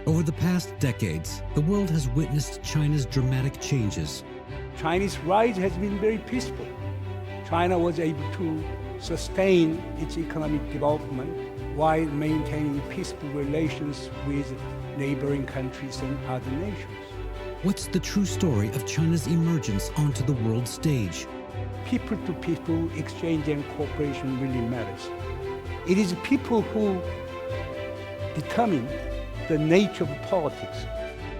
Over the past decades, the world has witnessed China's dramatic changes. China's rise has been very peaceful. China was able to sustain its economic development while maintaining peaceful relations with neighboring countries and other nations. What's the true story of China's emergence onto the world stage? People-to-people exchange and cooperation really matters. It is people who determine the nature of politics.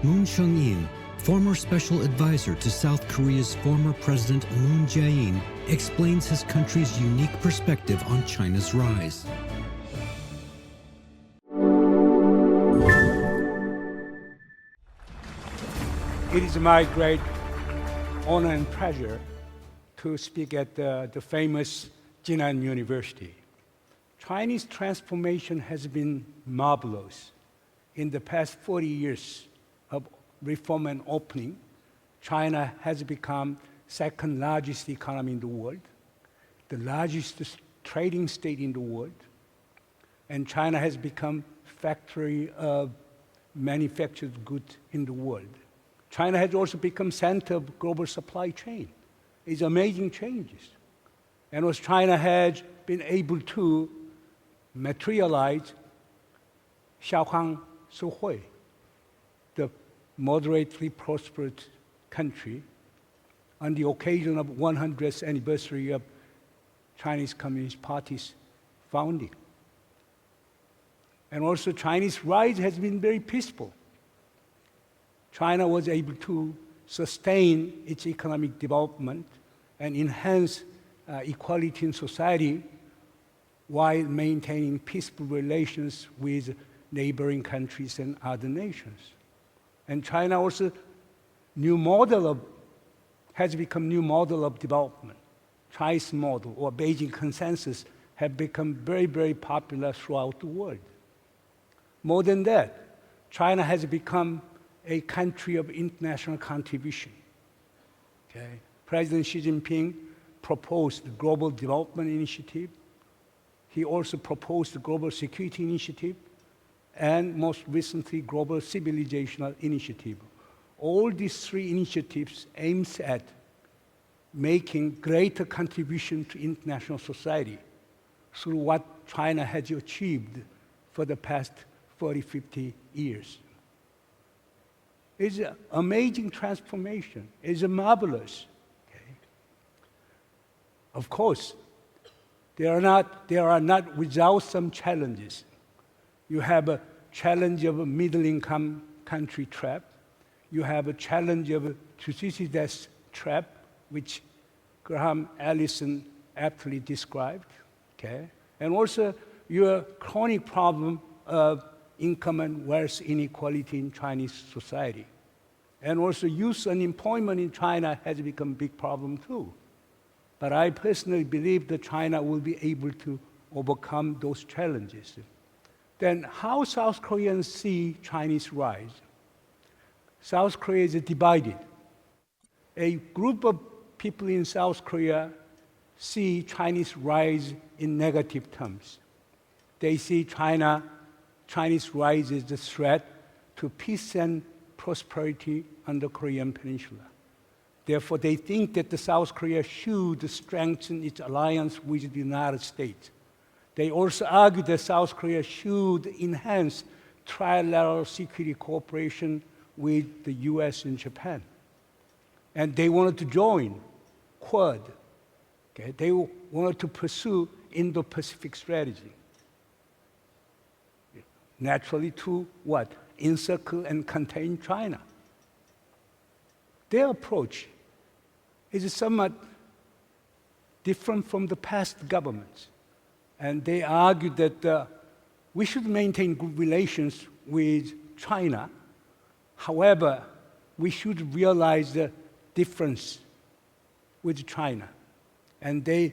Moon Chung-in, former special advisor to South Korea's former President Moon Jae-in, explains his country's unique perspective on China's rise. It is my great honor and pleasure to speak at the famous Jinan University. Chinese transformation has been marvelous. In the past 40 years of reform and opening, China has become second largest economy in the world, the largest trading state in the world, and China has become factory of manufactured goods in the world. China has also become center of global supply chain. It's amazing changes. And as China has been able to materialize Xiaohang Suhui, the moderately prosperous country, on the occasion of 100th anniversary of Chinese Communist Party's founding. And also Chinese rise has been very peaceful. China was able to sustain its economic development and enhance equality in society while maintaining peaceful relations with neighboring countries and other nations. And China also has become new model of development. Chinese model or Beijing consensus have become very, very popular throughout the world. More than that, China has become a country of international contribution. Okay? President Xi Jinping proposed the Global Development Initiative. He also proposed the Global Security Initiative, and most recently, Global Civilizational Initiative. All these three initiatives aims at making greater contribution to international society through what China has achieved for the past 40, 50 years. It's an amazing transformation. It's marvelous. Okay? Of course, they are not without some challenges. You have a challenge of a middle-income country trap. You have a challenge of a Thucydides trap, which Graham Allison aptly described. Okay? And also your chronic problem of income and wealth inequality in Chinese society. And also youth unemployment in China has become a big problem too. But I personally believe that China will be able to overcome those challenges. Then how South Koreans see Chinese rise? South Korea is divided. A group of people in South Korea see Chinese rise in negative terms. They see Chinese rise as a threat to peace and prosperity on the Korean Peninsula. Therefore, they think that the South Korea should strengthen its alliance with the United States. They also argue that South Korea should enhance trilateral security cooperation with the US and Japan. And they wanted to join Quad. Okay? They wanted to pursue Indo-Pacific strategy. Naturally to what? Encircle and contain China. Their approach is somewhat different from the past governments. And they argue that we should maintain good relations with China. However, we should realize the difference with China. And they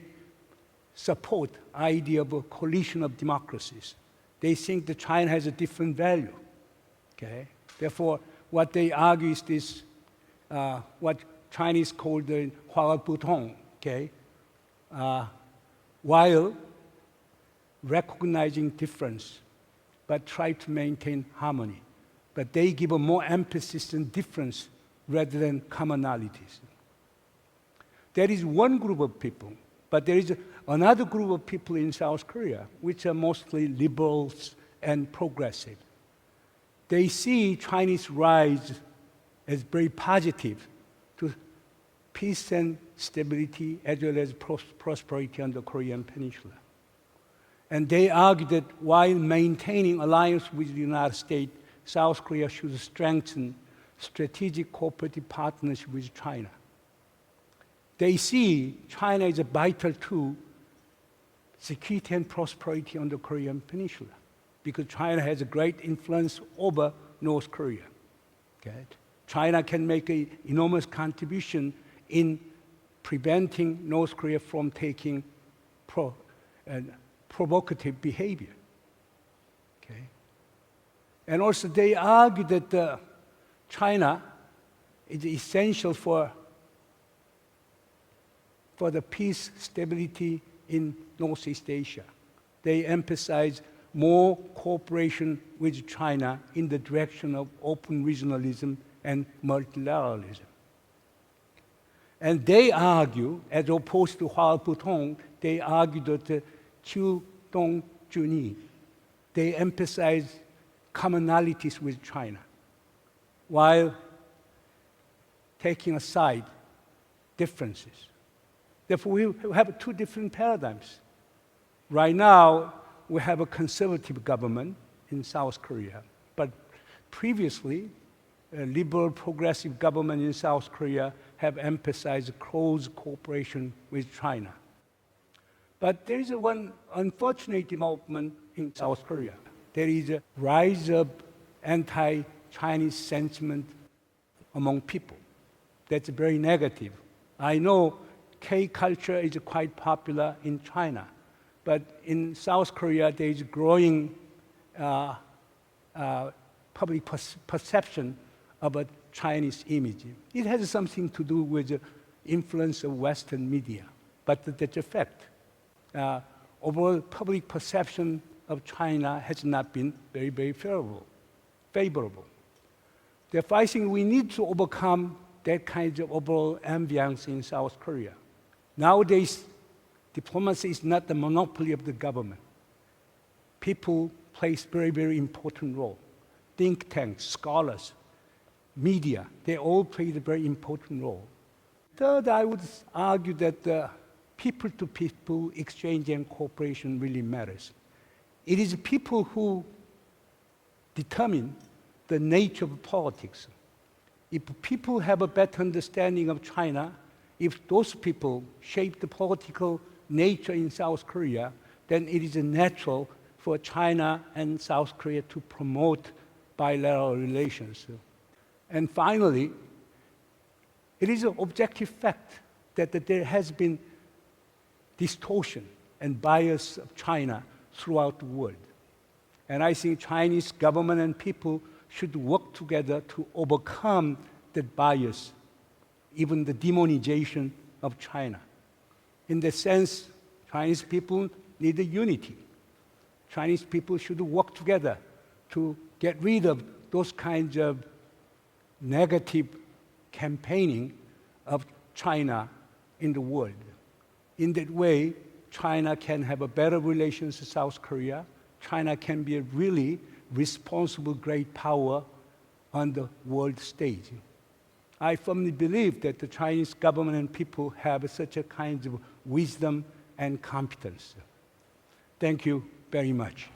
support the idea of a coalition of democracies. They think that China has a different value. Okay? Therefore, what they argue is this, what Chinese call the Hua Butong, okay? While recognizing difference, but try to maintain harmony. but they give a more emphasis on difference rather than commonalities. There is one group of people, but there is another group of people in South Korea, which are mostly liberals and progressive. They see Chinese rise as very positive to peace and stability as well as prosperity on the Korean Peninsula. And they argue that while maintaining alliance with the United States, South Korea should strengthen strategic cooperative partnership with China. They see China as a vital to security and prosperity on the Korean Peninsula because China has a great influence over North Korea. Okay? China can make an enormous contribution in preventing North Korea from taking provocative behavior. Okay? And also they argue that China is essential for the peace, stability in Northeast Asia. They emphasize more cooperation with China in the direction of open regionalism and multilateralism. And they argue, as opposed to Hua Putong, they argue that Chu Dong Juni, they emphasize commonalities with China, while taking aside differences. Therefore, we have two different paradigms. Right now, we have a conservative government in South Korea, but previously, a liberal progressive government in South Korea have emphasized close cooperation with China. But there is one unfortunate development in South Korea. There is a rise of anti-Chinese sentiment among people. That's very negative. I know K-culture is quite popular in China, but in South Korea there is growing public perception of a Chinese image. It has something to do with the influence of Western media, but that's a fact. Overall public perception of China has not been very, very favorable. Therefore, I think we need to overcome that kind of overall ambience in South Korea. Nowadays, diplomacy is not the monopoly of the government. People play a very, very important role. Think tanks, scholars, media, they all play a very important role. Third, I would argue that people-to-people exchange and cooperation really matters. It is people who determine the nature of politics. If people have a better understanding of China, if those people shape the political nature in South Korea, then it is natural for China and South Korea to promote bilateral relations. And finally, it is an objective fact that there has been distortion and bias of China throughout the world. And I think Chinese government and people should work together to overcome that bias, even the demonization of China. In that sense, Chinese people need a unity. Chinese people should work together to get rid of those kinds of negative campaigning of China in the world. In that way, China can have a better relations with South Korea. China can be a really responsible great power on the world stage. I firmly believe that the Chinese government and people have such a kind of wisdom and competence. Thank you very much.